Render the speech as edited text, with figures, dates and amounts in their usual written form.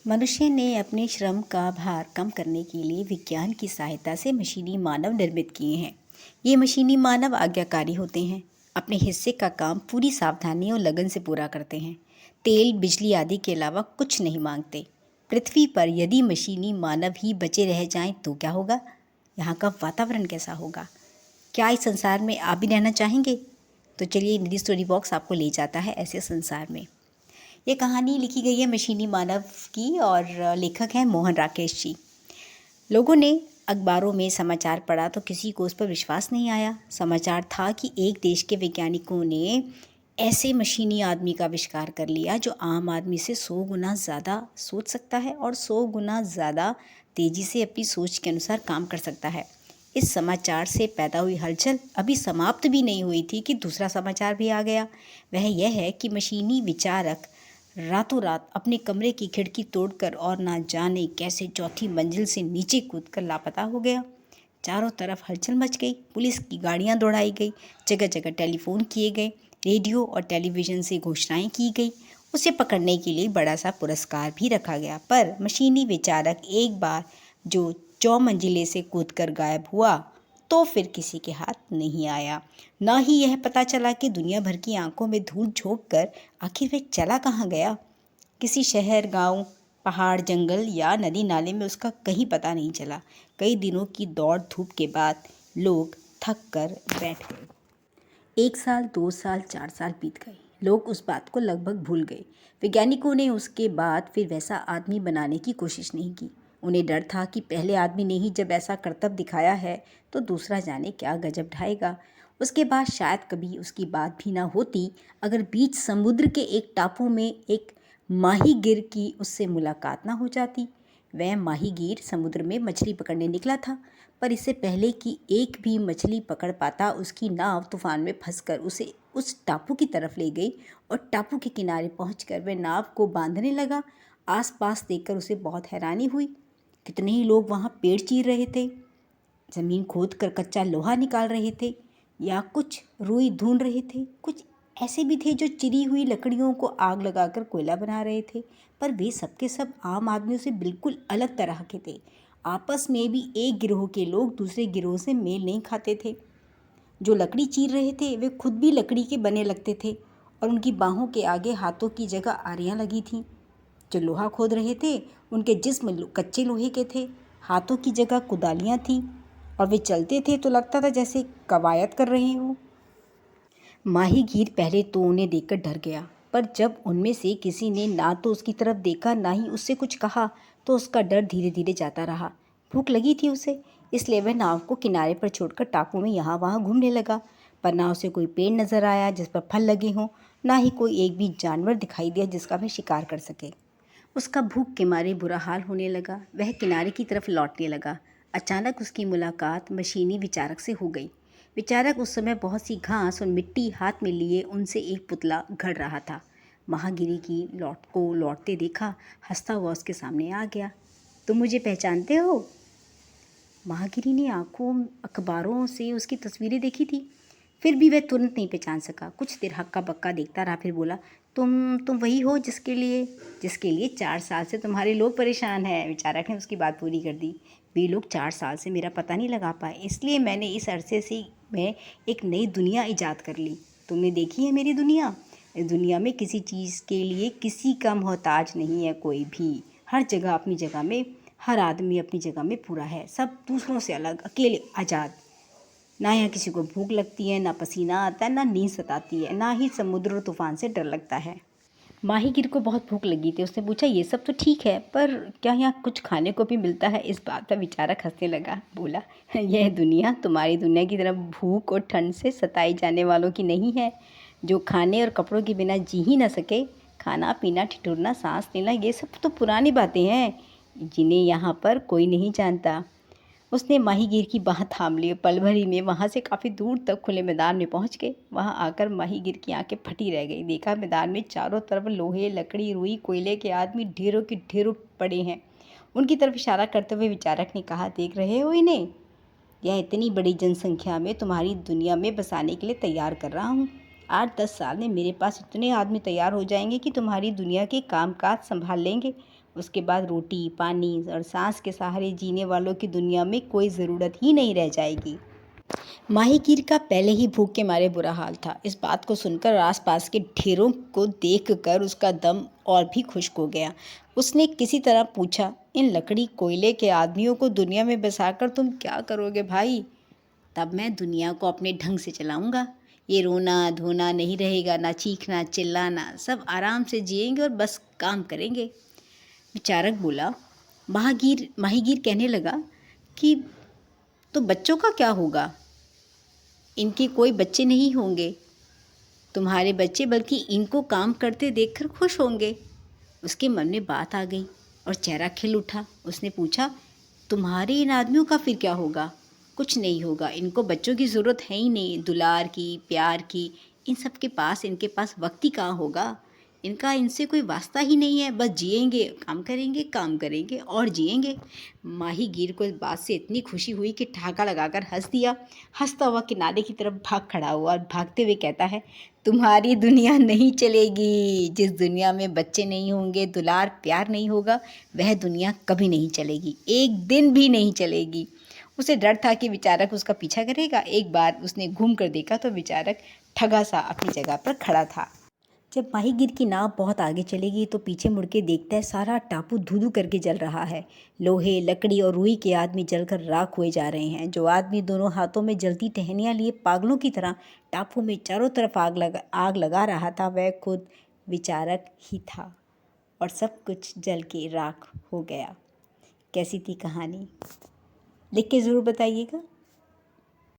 मनुष्य ने अपने श्रम का भार कम करने के लिए विज्ञान की सहायता से मशीनी मानव निर्मित किए हैं। ये मशीनी मानव आज्ञाकारी होते हैं, अपने हिस्से का काम पूरी सावधानी और लगन से पूरा करते हैं। तेल, बिजली आदि के अलावा कुछ नहीं मांगते। पृथ्वी पर यदि मशीनी मानव ही बचे रह जाएं तो क्या होगा? यहाँ का वातावरण कैसा होगा? क्या इस संसार में आप भी रहना चाहेंगे? तो चलिए, निधि स्टोरी बॉक्स आपको ले जाता है ऐसे संसार में। ये कहानी लिखी गई है मशीनी मानव की और लेखक हैं मोहन राकेश जी। लोगों ने अखबारों में समाचार पढ़ा तो किसी को उस पर विश्वास नहीं आया। समाचार था कि एक देश के वैज्ञानिकों ने ऐसे मशीनी आदमी का आविष्कार कर लिया जो आम आदमी से 100 गुना ज़्यादा सोच सकता है और 100 गुना ज़्यादा तेज़ी से अपनी सोच के अनुसार काम कर सकता है। इस समाचार से पैदा हुई हलचल अभी समाप्त भी नहीं हुई थी कि दूसरा समाचार भी आ गया। वह यह है कि मशीनी विचारक रातों रात अपने कमरे की खिड़की तोड़कर और ना जाने कैसे चौथी मंजिल से नीचे कूदकर लापता हो गया। चारों तरफ हलचल मच गई, पुलिस की गाड़ियां दौड़ाई गई, जगह जगह टेलीफोन किए गए, रेडियो और टेलीविज़न से घोषणाएं की गई। उसे पकड़ने के लिए बड़ा सा पुरस्कार भी रखा गया। पर मशीनी विचारक एक बार जो 4 मंजिले से कूदकर गायब हुआ तो फिर किसी के हाथ नहीं आया। ना ही यह पता चला कि दुनिया भर की आंखों में धूल झोंक कर आखिर वह चला कहाँ गया। किसी शहर, गांव, पहाड़, जंगल या नदी नाले में उसका कहीं पता नहीं चला। कई दिनों की दौड़ धूप के बाद लोग थक कर बैठ गए। 1 साल, 2 साल, 4 साल बीत गए। लोग उस बात को लगभग भूल गए। वैज्ञानिकों ने उसके बाद फिर वैसा आदमी बनाने की कोशिश नहीं की। उन्हें डर था कि पहले आदमी ने ही जब ऐसा करतब दिखाया है तो दूसरा जाने क्या गजब ढाएगा। उसके बाद शायद कभी उसकी बात भी ना होती अगर बीच समुद्र के एक टापू में एक माहीगीर की उससे मुलाकात ना हो जाती। वह माहीगीर समुद्र में मछली पकड़ने निकला था, पर इससे पहले कि एक भी मछली पकड़ पाता उसकी नाव तूफान में फंसकर उसे उस टापू की तरफ ले गई और टापू के किनारे पहुंचकर वह नाव को बांधने लगा। आसपास देखकर उसे बहुत हैरानी हुई। कितने ही लोग वहां पेड़ चीर रहे थे, ज़मीन खोद कर कच्चा लोहा निकाल रहे थे या कुछ रुई ढूंढ रहे थे। कुछ ऐसे भी थे जो चिरी हुई लकड़ियों को आग लगाकर कोयला बना रहे थे। पर वे सबके सब आम आदमियों से बिल्कुल अलग तरह के थे। आपस में भी एक गिरोह के लोग दूसरे गिरोह से मेल नहीं खाते थे। जो लकड़ी चीर रहे थे वे खुद भी लकड़ी के बने लगते थे और उनकी बाहों के आगे हाथों की जगह आरियां लगी थीं। जो लोहा खोद रहे थे उनके जिस्म कच्चे लोहे के थे, हाथों की जगह कुदालियाँ थीं और वे चलते थे तो लगता था जैसे कवायद कर रहे हों। माहीगीर पहले तो उन्हें देखकर डर गया, पर जब उनमें से किसी ने ना तो उसकी तरफ देखा ना ही उससे कुछ कहा तो उसका डर धीरे धीरे जाता रहा। भूख लगी थी उसे, इसलिए वह नाव को किनारे पर छोड़कर टापू में यहाँ वहाँ घूमने लगा। पर ना उसे कोई पेड़ नजर आया जिस पर फल लगे हों, ना ही कोई एक भी जानवर दिखाई दिया जिसका वह शिकार कर सके। उसका भूख के मारे बुरा हाल होने लगा। वह किनारे की तरफ लौटने लगा। अचानक उसकी मुलाकात मशीनी विचारक से हो गई। विचारक उस समय बहुत सी घास और मिट्टी हाथ में लिए उनसे एक पुतला घड़ रहा था। महागिरी की लौटते देखा, हंसता हुआ उसके सामने आ गया। तुम मुझे पहचानते हो? महागिरी ने अखबारों से उसकी तस्वीरें देखी थी, फिर भी वह तुरंत नहीं पहचान सका। कुछ देर हक्का बक्का देखता रहा, फिर बोला, तुम वही हो जिसके लिए 4 साल से तुम्हारे लोग परेशान हैं। विचारक ने उसकी बात पूरी कर दी। वे लोग 4 साल से मेरा पता नहीं लगा पाए, इसलिए मैंने इस अरसे से मैं एक नई दुनिया ईजाद कर ली। तुमने देखी है मेरी दुनिया? इस दुनिया में किसी चीज़ के लिए किसी का मोहताज नहीं है कोई भी। हर जगह अपनी जगह में, हर आदमी अपनी जगह में पूरा है, सब दूसरों से अलग, अकेले, आज़ाद। ना यहाँ किसी को भूख लगती है, ना पसीना आता है, ना नींद सताती है, ना ही समुद्र और तूफान से डर लगता है। माहीगीर को बहुत भूख लगी थी। उसने पूछा, ये सब तो ठीक है, पर क्या यहाँ कुछ खाने को भी मिलता है? इस बात पर विचारक हंसने लगा, बोला, यह दुनिया तुम्हारी दुनिया की तरह भूख और ठंड से सताई जाने वालों की नहीं है, जो खाने और कपड़ों के बिना जी ही ना सके। खाना पीना, ठिठुरना, सांस लेना, ये सब तो पुरानी बातें हैं जिन्हें यहाँ पर कोई नहीं जानता। उसने माहीगीर की बाह थाम ली। पल भर में वहाँ से काफ़ी दूर तक खुले मैदान में पहुँच गए। वहाँ आकर माहीगीर की आंखें फटी रह गई। देखा, मैदान में चारों तरफ लोहे, लकड़ी, रुई, कोयले के आदमी ढेरों के ढेरों पड़े हैं। उनकी तरफ इशारा करते हुए विचारक ने कहा, देख रहे हो इन्हें? यह इतनी बड़ी जनसंख्या में तुम्हारी दुनिया में बसाने के लिए तैयार कर रहा हूँ। 8-10 साल में मेरे पास इतने आदमी तैयार हो जाएंगे कि तुम्हारी दुनिया के काम काज संभाल लेंगे। उसके बाद रोटी, पानी और सांस के सहारे जीने वालों की दुनिया में कोई ज़रूरत ही नहीं रह जाएगी। माहीगीर का पहले ही भूख के मारे बुरा हाल था। इस बात को सुनकर आसपास के ढेरों को देखकर उसका दम और भी खुश्क हो गया। उसने किसी तरह पूछा, इन लकड़ी कोयले के आदमियों को दुनिया में बसाकर तुम क्या करोगे भाई? तब मैं दुनिया को अपने ढंग से चलाऊंगा। ये रोना धोना नहीं रहेगा, ना चीखना चिल्लाना, सब आराम से जिएंगे और बस काम करेंगे। विचारक बोला। माहीगीर कहने लगा कि तो बच्चों का क्या होगा? इनके कोई बच्चे नहीं होंगे तुम्हारे बच्चे, बल्कि इनको काम करते देखकर खुश होंगे। उसके मन में बात आ गई और चेहरा खिल उठा। उसने पूछा, तुम्हारे इन आदमियों का फिर क्या होगा? कुछ नहीं होगा, इनको बच्चों की ज़रूरत है ही नहीं, दुलार की, प्यार की। इन सब के पास इनके पास वक्त ही कहाँ होगा? इनका इनसे कोई वास्ता ही नहीं है, बस जिएंगे, काम करेंगे और जिएंगे। माहीगीर को इस बात से इतनी खुशी हुई कि ठहाका लगाकर हंस दिया। हंसता हुआ किनारे की तरफ भाग खड़ा हुआ और भागते हुए कहता है, तुम्हारी दुनिया नहीं चलेगी। जिस दुनिया में बच्चे नहीं होंगे, दुलार प्यार नहीं होगा, वह दुनिया कभी नहीं चलेगी, एक दिन भी नहीं चलेगी। उसे डर था कि विचारक उसका पीछा करेगा। एक बार उसने घूम कर देखा तो विचारक ठगा सा अपनी जगह पर खड़ा था। जब माहीगीर की नाव बहुत आगे चलेगी तो पीछे मुड़ के देखता है, सारा टापू धू-धू करके जल रहा है। लोहे, लकड़ी और रुई के आदमी जलकर राख हुए जा रहे हैं। जो आदमी दोनों हाथों में जलती टहनियाँ लिए पागलों की तरह टापू में चारों तरफ आग लगा रहा था, वह खुद विचारक ही था और सब कुछ जल के राख हो गया। कैसी थी कहानी? लिख के ज़रूर बताइएगा।